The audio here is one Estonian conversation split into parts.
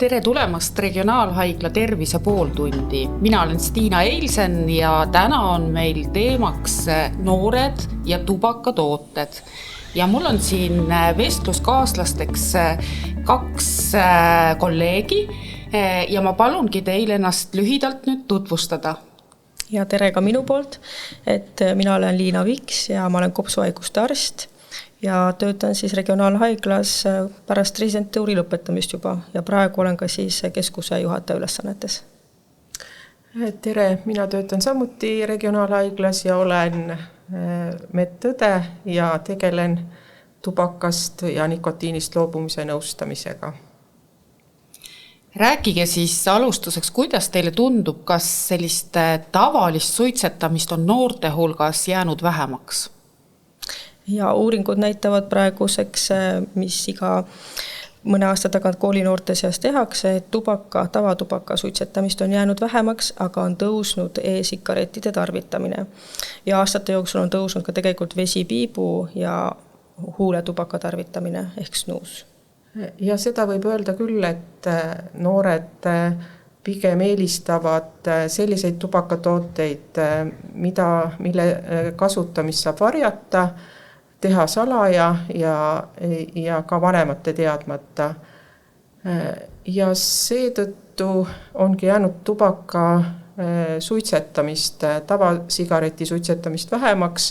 Tere tulemast Regionaalhaigla tervise pooltundi. Mina olen Stiina Eilsen ja täna on meil teemaks noored ja tubakatooted. Ja mul on siin vestluskaaslasteks kaks kolleegi ja ma palungi teil ennast lühidalt nüüd tutvustada. Ja tere ka minu poolt, et mina olen Liina Viks ja ma olen kopsuhaiguste arst ja töötan siis Regionaalhaiglas pärast residentuuri lõpetamist juba ja praegu olen ka siis keskuse juhataja ülesannetes. Tere, mina töötan samuti Regionaalhaiglas ja olen medõde ja tegelen tubakast ja nikotiinist loobumise nõustamisega. Rääkige siis alustuseks, kuidas teile tundub, kas sellist tavalist suitsetamist on noorte hulgas jäänud vähemaks? Ja uuringud näitavad praeguseks, mis iga mõne aasta tagant koolinoorte seas tehakse, et tavatubaka suitsetamist on jäänud vähemaks, aga on tõusnud e-sigarettide tarvitamine. Ja aastate jooksul on tõusnud ka tegelikult vesipiibu ja huuletubaka tarvitamine ehk snuus. Ja seda võib öelda küll, et noored pigem eelistavad selliseid tubakatooteid, mille kasutamist saab varjata, teha salaja ja ka vanemate teadmata. Ja seetõttu ongi jäänud tubaka suitsetamist, tavasigareti suitsetamist vähemaks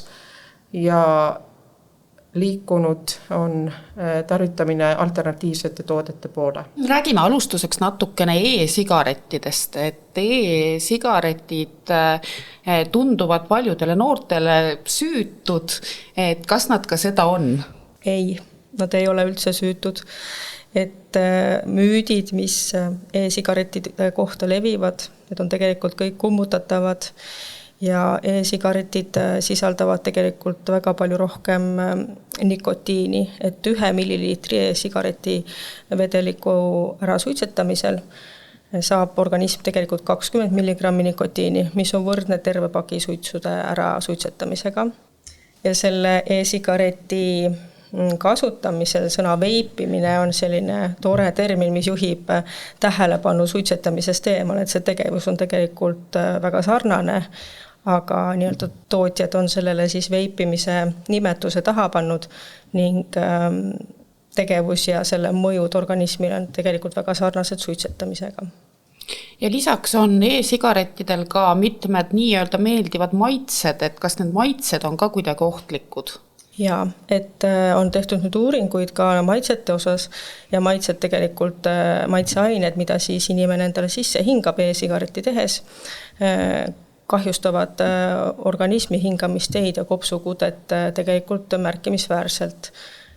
ja liikunud on tarvitamine alternatiivsete toodete poole. Räägime alustuseks natukene e-sigarettidest, et e-sigaretid tunduvad paljudele noortele süütud, et kas nad ka seda on? Ei, nad ei ole üldse süütud. Et müüdid, mis e-sigarettide kohta levivad, need on tegelikult kõik kummutatavad ja e-sigaretid sisaldavad tegelikult väga palju rohkem nikotiini, et 1 milliliitri e-sigareti vedeliku ära suitsetamisel saab organism tegelikult 20 milligrammi nikotiini, mis on võrdne terve paki suitsude ära suitsetamisega. Ja selle e-sigareti kasutamisel sõna veipimine on selline tore termin, mis juhib tähelepanu suitsetamisest eemal, et see tegevus on tegelikult väga sarnane, aga nii-öelda tootjad on sellele siis veipimise nimetuse taha pannud ning tegevus ja selle mõjud organismile on tegelikult väga sarnased suitsetamisega. Ja lisaks on e-sigarettidel ka mitmed nii-öelda meeldivad maitsed, et kas need maitsed on ka kuidagi ohtlikud? Ja, et on tehtud nüüd uuringuid ka maitsete osas ja maitsed tegelikult maitseained, mida siis inimene endale sisse hingab e-sigareti tehes, kahjustavad organismi hingamisteid ja kopsukudet tegelikult märkimisväärselt.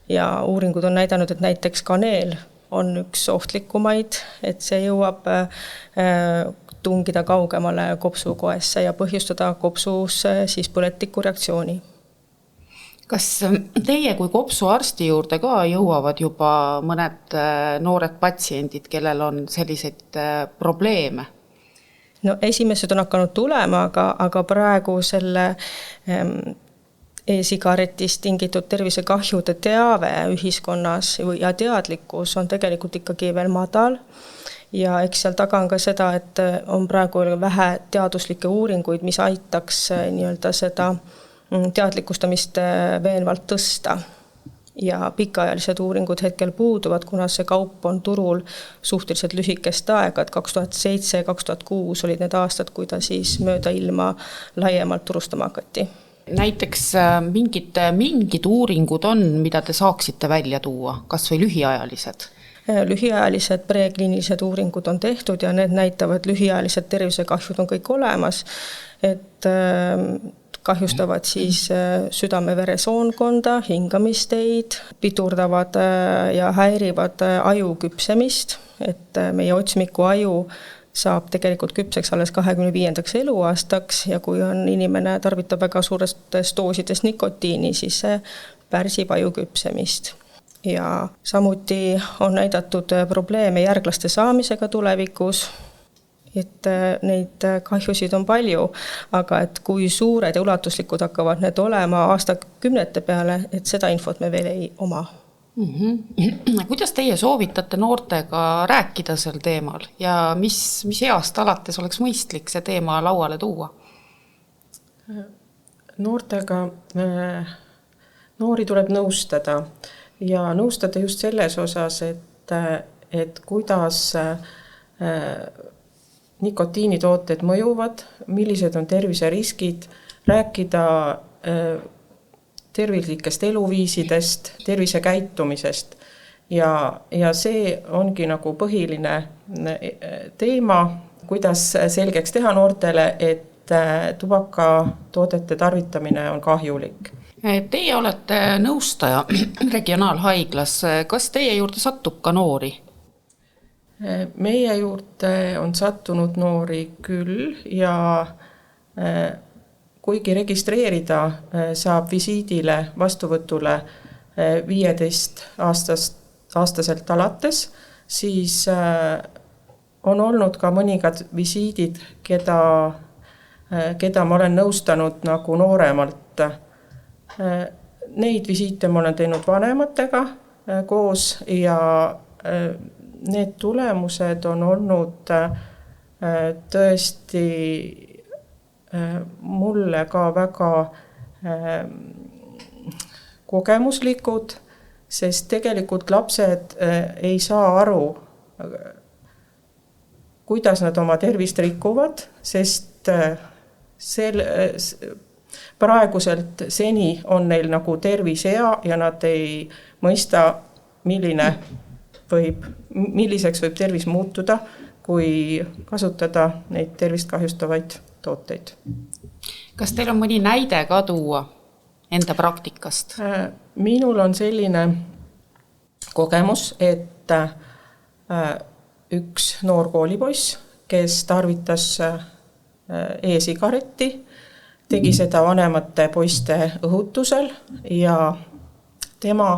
Ja uuringud on näidanud, et näiteks kaneel on üks ohtlikumaid, et see jõuab tungida kaugemale kopsukoesse ja põhjustada kopsus siis põletiku reaktsiooni. Kas teie kui kopsuarsti juurde ka jõuavad juba mõned noored patsiendid, kellel on selliseid probleeme? No esimesed on hakanud tulema, aga praegu selle e-sigaretist tingitud tervisekahjude teave ühiskonnas ja teadlikkus on tegelikult ikkagi veel madal. Ja eks seal taga on ka seda, et on praegu vähe teaduslikke uuringuid, mis aitaks nii-öelda seda teadlikustamist veenvalt tõsta. Ja pikaajalised uuringud hetkel puuduvad, kuna see kaup on turul suhteliselt lühikest aega, et 2007-2006 olid need aastad, kui ta siis mööda ilma laiemalt turustama hakati. Näiteks mingid uuringud on, mida te saaksite välja tuua, kas või lühiajalised? Lühiajalised prekliinilised uuringud on tehtud ja need näitavad, lühiajalised tervisekahjud on kõik olemas, et kahjustavad siis südame-veresoonkonda, hingamisteid, pidurdavad ja häirivad aju küpsemist, et meie otsmiku aju saab tegelikult küpseks alles 25. eluaastaks ja kui on inimene tarvitab väga suurestes doosides nikotiini, siis see pärsib aju küpsemist. Ja samuti on näidatud probleeme järglaste saamisega tulevikus, et neid kahjusid on palju, aga et kui suured ja ulatuslikud hakkavad need olema aastakümnete peale, et seda infot me veel ei oma. Kuidas teie soovitate noortega rääkida sel teemal ja mis east alates oleks mõistlik see teema lauale tuua? Noori tuleb nõustada ja nõustada just selles osas, et kuidas nikotiinitooted mõjuvad, millised on terviseriskid, rääkida tervislikest eluviisidest, tervisekäitumisest ja see ongi nagu põhiline teema, kuidas selgeks teha noortele, et tubakatoodete tarvitamine on kahjulik. Teie olete nõustaja regionaalhaiglas, kas teie juurde satub ka noori? Meie juurde on sattunud noori küll ja kuigi registreerida saab visiidile vastuvõtule 15-aastaselt alates, siis on olnud ka mõningad visiidid, keda ma olen nõustanud nagu nooremalt. Neid visiite ma olen teinud vanematega koos ja need tulemused on olnud tõesti mulle ka väga kogemuslikud, sest tegelikult lapsed ei saa aru, kuidas nad oma tervist rikuvad, sest praeguselt seni on neil nagu tervis hea ja nad ei mõista, milliseks võib tervis muutuda, kui kasutada neid tervist kahjustavaid tooteid. Kas teil on mõni näide ka tuua enda praktikast? Minul on selline kogemus, et üks noor koolipoiss, kes tarvitas e-sigaretti, tegi seda vanemate poiste õhutusel ja tema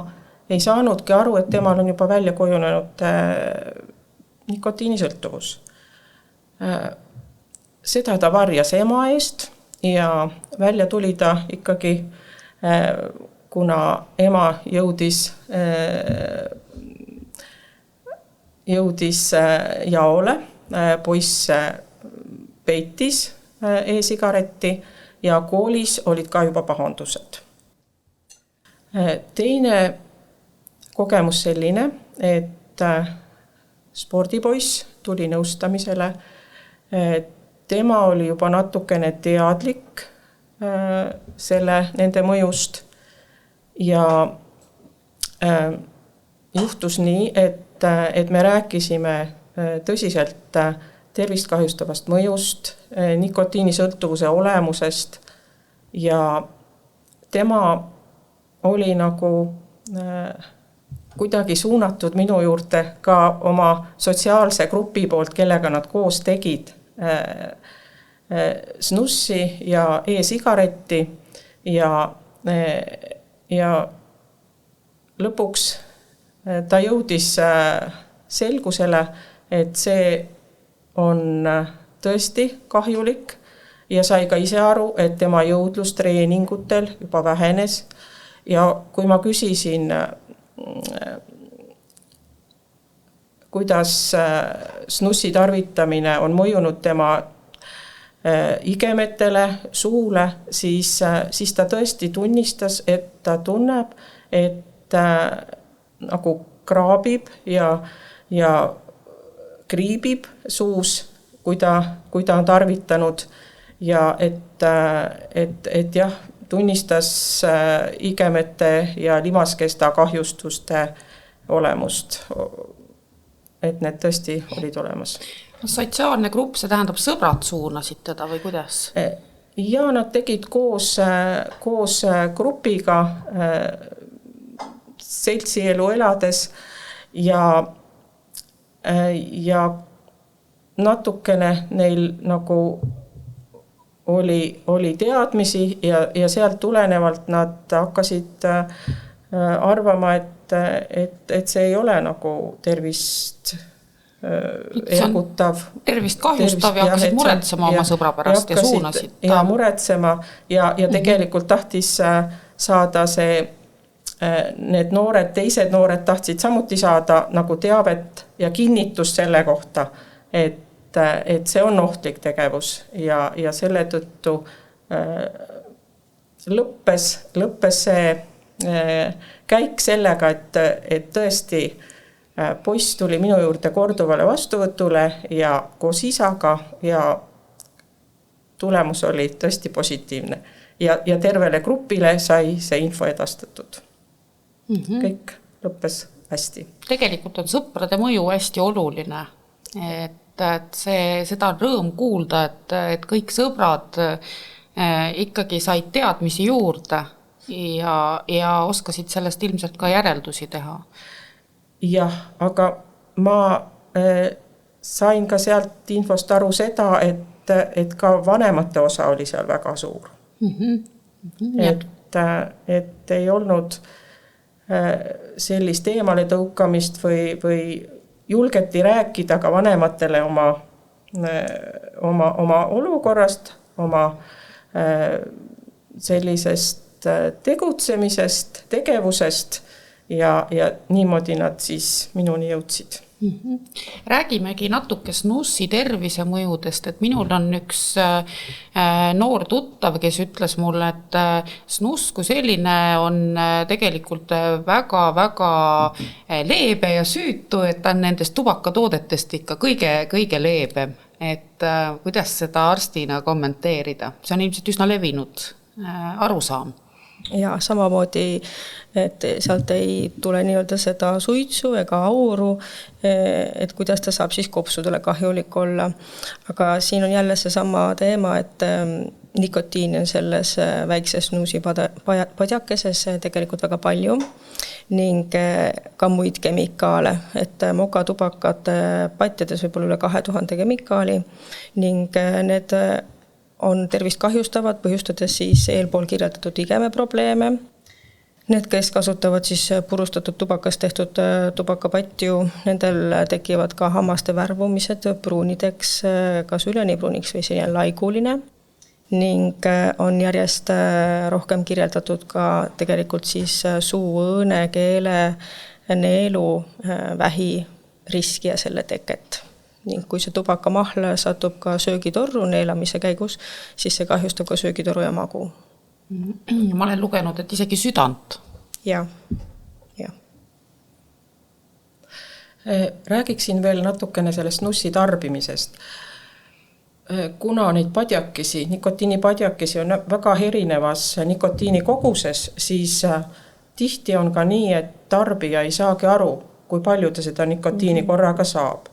ei saanudki aru, et temal on juba välja kujunenud nikotiinisõltuvus. Seda ta varjas ema eest ja välja tuli ta ikkagi, kuna ema jõudis jaole, poiss peitis e-sigaretti ja koolis olid ka juba pahandused. Teine kogemus selline, et spordipoiss tuli nõustamisele, tema oli juba natukene teadlik nende mõjust ja juhtus nii, et me rääkisime tõsiselt tervist kahjustavast mõjust, nikotiinisõltuvuse olemusest ja tema oli nagu kuidagi suunatud minu juurde ka oma sotsiaalse grupi poolt, kellega nad koos tegid snussi ja e-sigaretti ja lõpuks ta jõudis selgusele, et see on tõesti kahjulik ja sai ka ise aru, et tema jõudlus treeningutel juba vähenes ja kui ma küsisin, kuidas snussi tarvitamine on mõjunud tema igemetele, suule, siis ta tõesti tunnistas, et ta tunneb, et nagu kraabib ja kriibib suus, kui ta on tarvitanud ja et jah, tunnistas igemete ja limaskesta kahjustuste olemust, et need tõesti olid olemas. Sotsiaalne grupp, see tähendab sõbrad suunasid teda või kuidas? Ja nad tegid koos grupiga seltsielu elades ja natukene neil nagu oli teadmisi ja sealt tulenevalt nad hakkasid arvama, et see ei ole nagu tervist ergutav. Tervist kahjustav ja hakkasid muretsema oma sõbra pärast ja suunasid. Ja muretsema ja tegelikult tahtis saada see need noored, teised noored tahtsid samuti saada nagu teavet ja kinnitust selle kohta, et see on ohtlik tegevus ja selle tõttu lõppes see käik sellega, et tõesti poiss tuli minu juurde korduvale vastuvõtule ja koos isaga ja tulemus oli tõesti positiivne ja tervele grupile sai see info edastatud. Kõik lõppes hästi. Tegelikult on sõprade mõju hästi oluline, et seda on rõõm kuulda, et kõik sõbrad ikkagi said teadmisi juurde ja oskasid sellest ilmselt ka järeldusi teha. Jah, aga ma sain ka sealt infost aru seda, et ka vanemate osa oli seal väga suur. Et ei olnud sellist eemale tõukamist või julgeti rääkida ka vanematele oma olukorrast, oma sellisest tegutsemisest, tegevusest ja niimoodi nad siis minuni jõudsid. Räägimegi natuke snussi tervise mõjudest, et minul on üks noor tuttav, kes ütles mulle, et snuss kui selline on tegelikult väga-väga leebe ja süütu, et ta on nendest tubakatoodetest ikka kõige leebem. Et kuidas seda arstina kommenteerida? See on ilmselt üsna levinud arusaam. Ja samamoodi, et sealt ei tule nii-öelda seda suitsu ega auru, et kuidas ta saab siis kopsudele kahjulik olla. Aga siin on jälle see sama teema, et nikotiini on selles väikses snuusi padjakeses tegelikult väga palju ning ka muid kemikaale, et mokatubakad patjades võib olla üle 2000 kemikaali ning need on tervist kahjustavad, põhjustades siis eelpool kirjeldatud igeme probleeme. Need, kes kasutavad siis purustatud tubakast tehtud tubakapatju, nendel tekivad ka hammaste värvumised pruunideks, kas üleni pruuniks või selline laiguline. Ning on järjest rohkem kirjeldatud ka tegelikult siis suuõõne, keele, neelu, vähi riski ja selle teket. Ning kui see tubakamahl satub ka söögitorru neelamise käigus, siis see kahjustab ka söögitoru ja magu. Ma olen lugenud, et isegi südant. Ja. Räägiksin veel natukene sellest snussi tarbimisest. Kuna neid padjakesi, nikotiinipadjakesi on väga erinevas nikotiini koguses, siis tihti on ka nii, et tarbija ei saagi aru, kui palju ta seda nikotiini korraga saab.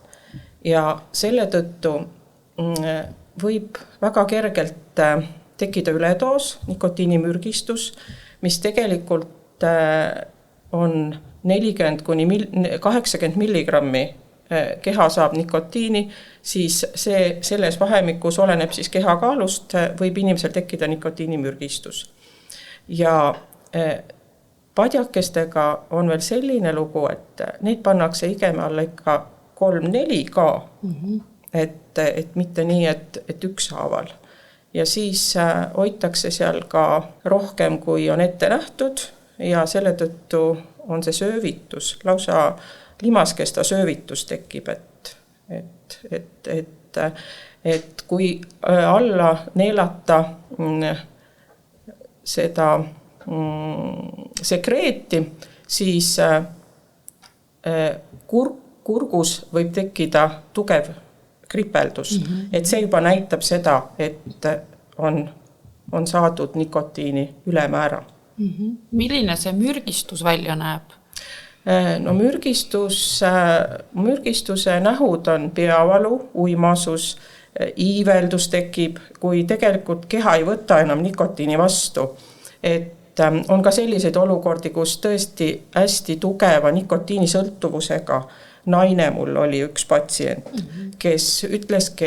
Ja selle tõttu võib väga kergelt tekkida üledoos, nikotiinimürgistus, mis tegelikult on 40–80 milligrammi keha saab nikotiini, siis selles vahemikus oleneb siis keha kaalust, võib inimesel tekkida nikotiinimürgistus. Ja padjakestega on veel selline lugu, et neid pannakse igeme alla ikka 3-4 ka, et mitte nii, et ükshaaval. Ja siis hoitakse seal ka rohkem, kui on ette nähtud ja selle tõttu on see söövitus, lausa limaskesta söövitus tekib, et kui alla neelata seda sekreeti, siis kurgus võib tekkida tugev kripeldus. Et see juba näitab seda, et on saadud nikotiini ülemäära. Milline see mürgistus välja näeb? No mürgistuse nähud on peavalu, uimasus, iiveldus tekib, kui tegelikult keha ei võta enam nikotiini vastu. Et on ka selliseid olukordi, kus tõesti hästi tugeva nikotiinisõltuvusega naine mul oli üks patsient, kes ütleski,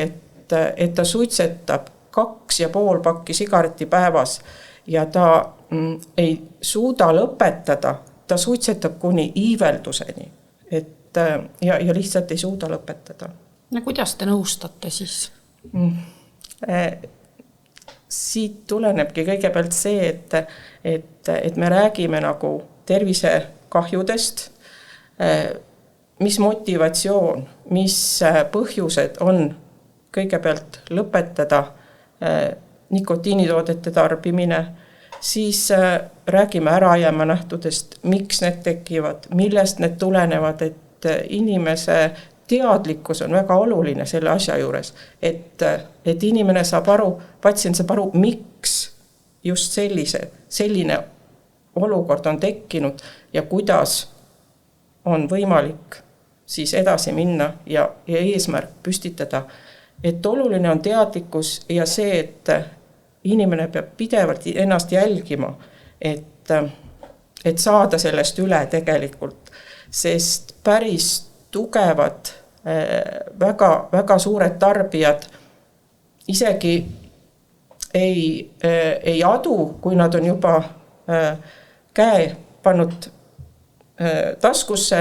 et ta suitsetab 2,5 pakki sigareti päevas ja ta ei suuda lõpetada, ta suitsetab kuni iivelduseni, ja lihtsalt ei suuda lõpetada. No kuidas te nõustate siis? Siit tulenebki kõigepealt see, et me räägime nagu tervisekahjudest, mis motivatsioon, mis põhjused on kõigepealt lõpetada nikotiinitoodete tarbimine, siis räägime ärajäämanähtudest, miks need tekivad, millest need tulenevad, et inimese teadlikkus on väga oluline selle asja juures, et inimene saab aru, patsient saab aru, miks just selline olukord on tekkinud ja kuidas on võimalik siis edasi minna ja eesmärk püstitada. Et oluline on teadlikkus ja see, et inimene peab pidevalt ennast jälgima, et saada sellest üle tegelikult, sest päris tugevad, väga, väga suured tarbijad isegi ei adu, kui nad on juba käe pannud taskusse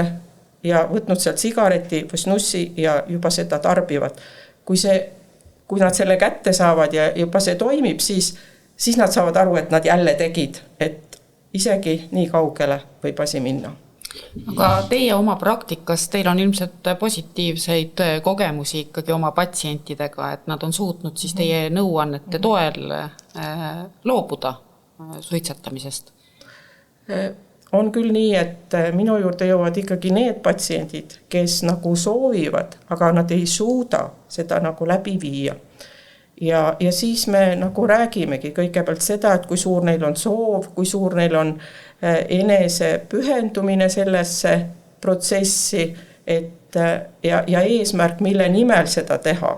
ja võtnud sealt sigareti või snussi ja juba seda tarbivad. Kui nad selle kätte saavad ja juba see toimib, siis nad saavad aru, et nad jälle tegid, et isegi nii kaugele võib asi minna. Aga teie oma praktikas, teil on ilmselt positiivseid kogemusi ikkagi oma patsientidega, et nad on suutnud siis teie nõuannete toel loobuda suitsetamisest? On küll nii, et minu juurde jõuavad ikkagi need patsiendid, kes nagu soovivad, aga nad ei suuda seda nagu läbi viia. Ja siis me nagu räägimegi kõigepealt seda, et kui suur neil on soov, kui suur neil on enese pühendumine sellesse protsessi, ja eesmärk, mille nimel seda teha.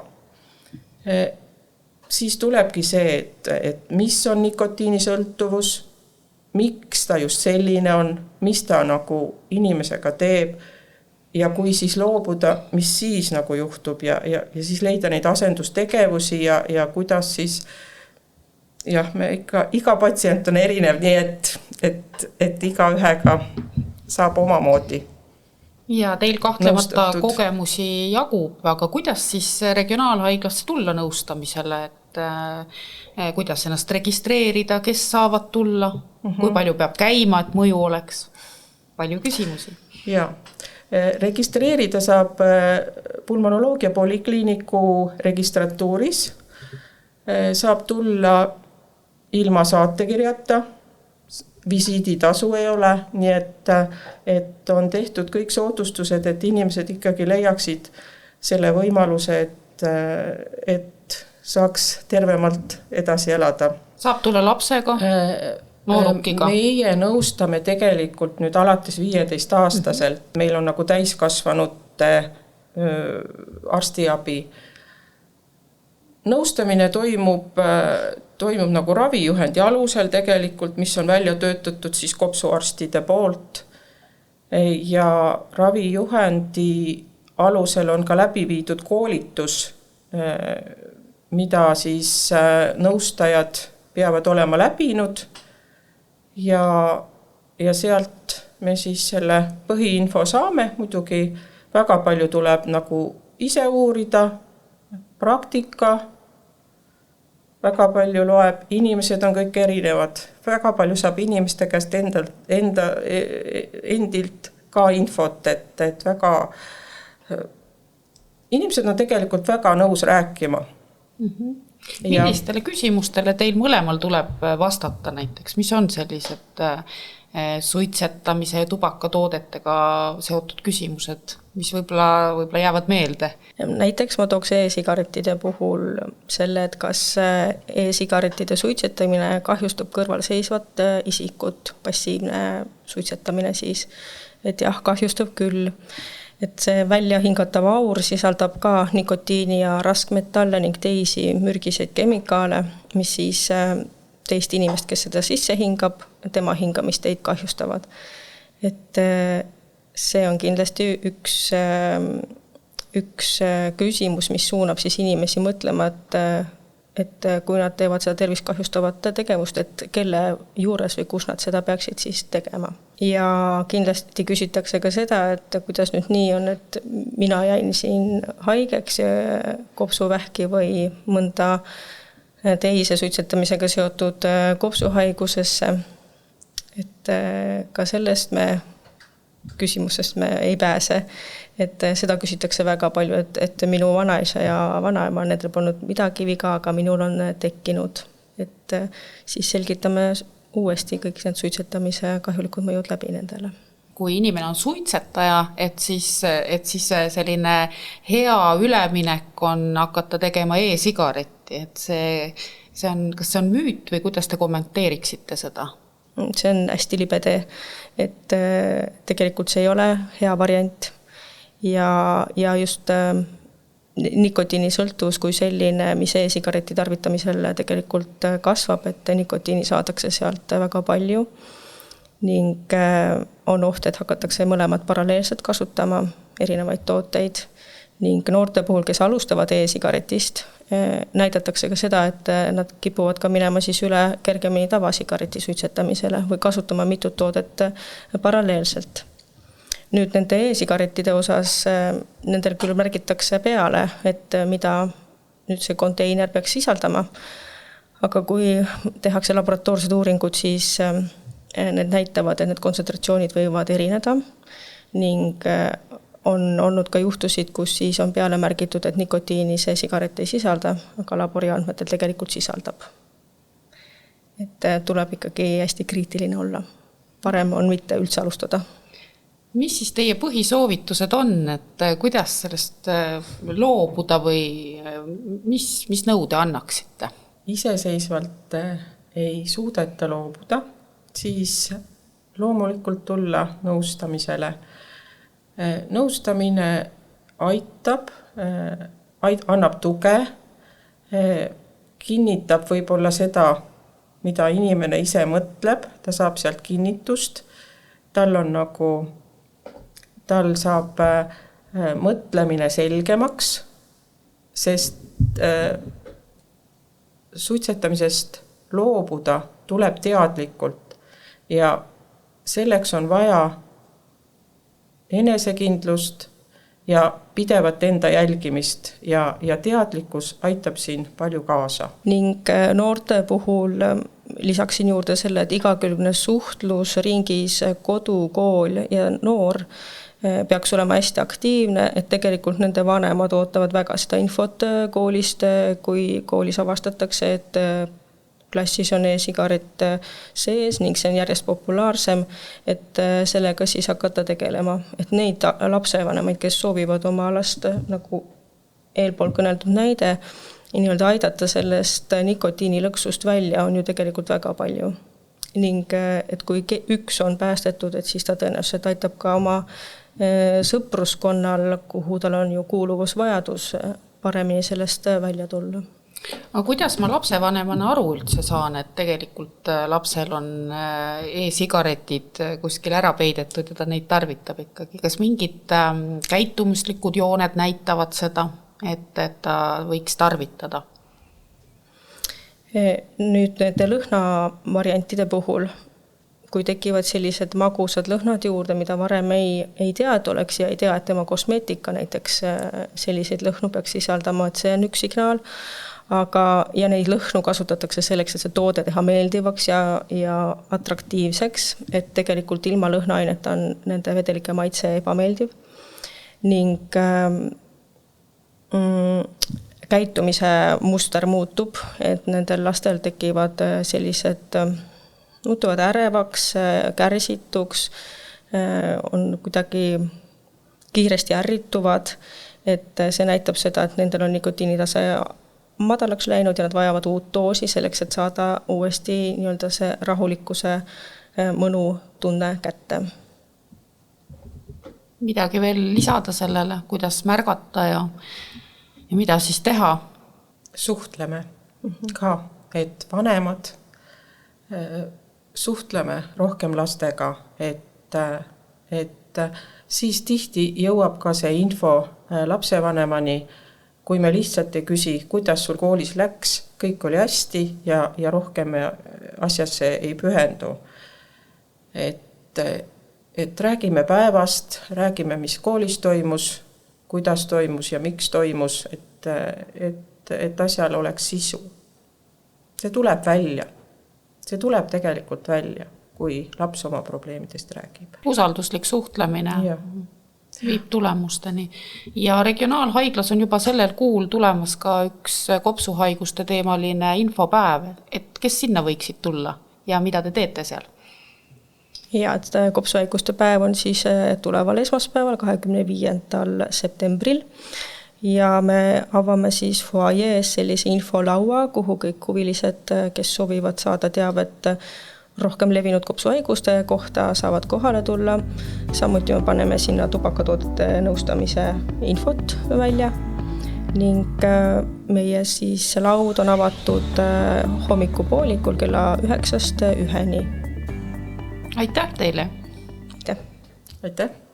Siis tulebki see, et mis on nikotiinisõltuvus, miks ta just selline on, mis ta nagu inimesega teeb ja kui siis loobuda, mis siis nagu juhtub ja siis leida neid asendustegevusi ja kuidas siis, me iga patsient on erinev, nii et iga ühega saab omamoodi. Ja teil kahtlemata kogemusi jagub, aga kuidas siis regionaalhaiglasse tulla nõustamisele, et kuidas ennast registreerida, kes saavad tulla, kui palju peab käima, et mõju oleks? Palju küsimusi. Ja, registreerida saab pulmonoloogia polikliiniku registratuuris, saab tulla ilma saatekirjata, visiiditasu ei ole, nii et on tehtud kõik soodustused, et inimesed ikkagi leiaksid selle võimaluse, et saaks tervemalt edasi elada. Saab tulla lapsega, noorukiga? Meie nõustame tegelikult nüüd alates 15-aastaselt. Meil on nagu täiskasvanute arstiabi. Nõustamine toimub nagu ravijuhendi alusel tegelikult, mis on välja töötatud siis kopsuarstide poolt. Ja ravijuhendi alusel on ka läbi viidud koolitus, mida siis nõustajad peavad olema läbinud ja sealt me siis selle põhiinfo saame. Muidugi väga palju tuleb nagu ise uurida, praktika, väga palju loeb, inimesed on kõik erinevad, väga palju saab inimeste käest endilt ka infot, et väga inimesed on tegelikult väga nõus rääkima. Millistele küsimustele teil mõlemal tuleb vastata näiteks, mis on sellised suitsetamise ja tubakatoodetega seotud küsimused, mis võib-olla jäävad meelde? Näiteks ma tooks e-sigarettide puhul selle, et kas e-sigarettide suitsetamine kahjustab kõrvalseisvat isikut, passiivne suitsetamine siis, et jah, kahjustab küll. Et see välja hingatav aur sisaldab ka nikotiini ja raskmetalle ning teisi mürgiseid kemikaale, mis siis teist inimest, kes seda sisse hingab, tema hingamist ei kahjustavad. Et see on kindlasti üks küsimus, mis suunab siis inimesi mõtlema, et kui nad teevad seda tervist kahjustavat tegevust, et kelle juures või kus nad seda peaksid siis tegema. Ja kindlasti küsitakse ka seda, et kuidas nüüd nii on, et mina jäin siin haigeks kopsuvähki või mõnda teise suitsetamisega seotud kopsuhaigusesse. et ka sellest küsimusest me ei pääse, et seda küsitakse väga palju, et minu vanaisa ja vanaema, nendel polnud midagi viga, aga minul on tekkinud, et siis selgitame uuesti kõik need suitsetamise kahjulikud mõjud läbi nendele. Kui inimene on suitsetaja, et siis selline hea üleminek on hakata tegema e-sigaretti, et kas see on müüt või kuidas te kommenteeriksite seda? See on hästi libe tee, et tegelikult see ei ole hea variant ja just nikotiinisõltuvus kui selline, mis e-sigareti tarvitamisel tegelikult kasvab, et nikotiini saadakse sealt väga palju ning on oht, et hakatakse mõlemad paralleelselt kasutama erinevaid tooteid ning noorte puhul, kes alustavad e-sigaretist, näidatakse ka seda, et nad kipuvad ka minema siis üle kergemini tavasigareti suitsetamisele või kasutama mitut toodet paralleelselt. Nüüd nende e-sigarettide osas nendel küll märgitakse peale, et mida nüüd see konteiner peaks sisaldama, aga kui tehakse laboratoorsed uuringud, siis need näitavad, et need kontsentratsioonid võivad erineda ning on olnud ka juhtusid, kus siis on peale märgitud, et nikotiini see sigaret ei sisalda, aga laboriandmetel tegelikult sisaldab. Et tuleb ikkagi hästi kriitiline olla. Parem on mitte üldse alustada. Mis siis teie põhisoovitused on, et kuidas sellest loobuda või mis nõude annaksite? Iseseisvalt ei suudeta loobuda, siis loomulikult tulla nõustamisele. Nõustamine aitab, annab tuge, kinnitab võib-olla seda, mida inimene ise mõtleb, ta saab sealt kinnitust, tal saab mõtlemine selgemaks, sest suitsetamisest loobuda tuleb teadlikult ja selleks on vaja enesekindlust ja pidevat enda jälgimist ja teadlikkus aitab siin palju kaasa. Ning noorte puhul lisaksin juurde selle, et igakülgne suhtlus ringis kodu, kool ja noor peaks olema hästi aktiivne, et tegelikult nende vanemad ootavad väga seda infot koolist, kui koolis avastatakse, et klassis on e-sigaret sees ning see on järjest populaarsem, et sellega siis hakata tegelema. Et neid lapsevanemaid, kes soovivad oma last, nagu eelpool kõneldud näide, nii-öelda aidata sellest nikotiinilõksust välja, on ju tegelikult väga palju. Ning et kui üks on päästetud, et siis ta tõenäoliselt aitab ka oma sõpruskonnal, kuhu tal on ju kuuluvusvajadus, paremini sellest välja tulla. Aga kuidas ma lapsevanemana aru üldse saan, et tegelikult lapsel on e-sigaretid kuskil ära peidetud ja ta neid tarvitab ikkagi? Kas mingid käitumuslikud jooned näitavad seda, et ta võiks tarvitada? Nüüd nende lõhnavariantide puhul, kui tekivad sellised magusad lõhnad juurde, mida varem ei tea, et oleks ja ei tea, et tema kosmeetika näiteks selliseid lõhnu peaks sisaldama, et see on üks signaal, ja neid lõhnu kasutatakse selleks, et see toode teha meeldivaks ja atraktiivseks, et tegelikult ilma lõhnaaineta on nende vedelike maitse ebameeldiv. Ning käitumise muster muutub, et nendel lastel tekivad sellised, muutuvad ärevaks, kärsituks, on kuidagi kiiresti ärrituvad, et see näitab seda, et nendel on nikotiinitase madalaks läinud ja nad vajavad uut doosi selleks, et saada uuesti nii-öelda see rahulikkuse mõnu tunne kätte. Midagi veel lisada sellele, kuidas märgata ja mida siis teha? Suhtleme ka, et vanemad suhtleme rohkem lastega, et siis tihti jõuab ka see info lapsevanemani, kui me lihtsalt ei küsi, kuidas sul koolis läks, kõik oli hästi ja rohkem asjasse ei pühendu. Et räägime päevast, räägime, mis koolis toimus, kuidas toimus ja miks toimus, et asjal oleks sisu. See tuleb välja. See tuleb tegelikult välja. kui laps oma probleemidest räägib. Usalduslik suhtlemine Ja. viib tulemusteni. Ja regionaalhaiglas on juba sellel kuul tulemas ka üks kopsuhaiguste teemaline infopäev, et kes sinna võiksid tulla ja mida te teete seal? Ja, et kopsuhaiguste päev on siis tuleval esmaspäeval, 25. septembril ja me avame siis foajees sellise infolaua, kuhu kõik huvilised, kes soovivad saada teavet rohkem levinud kopsuhaiguste kohta, saavad kohale tulla. Samuti me paneme sinna tubakatoodete nõustamise infot välja ning meie siis laud on avatud hommikupoolikul kella 9-st 1-ni. Aitäh teile! Aitäh! Aitäh!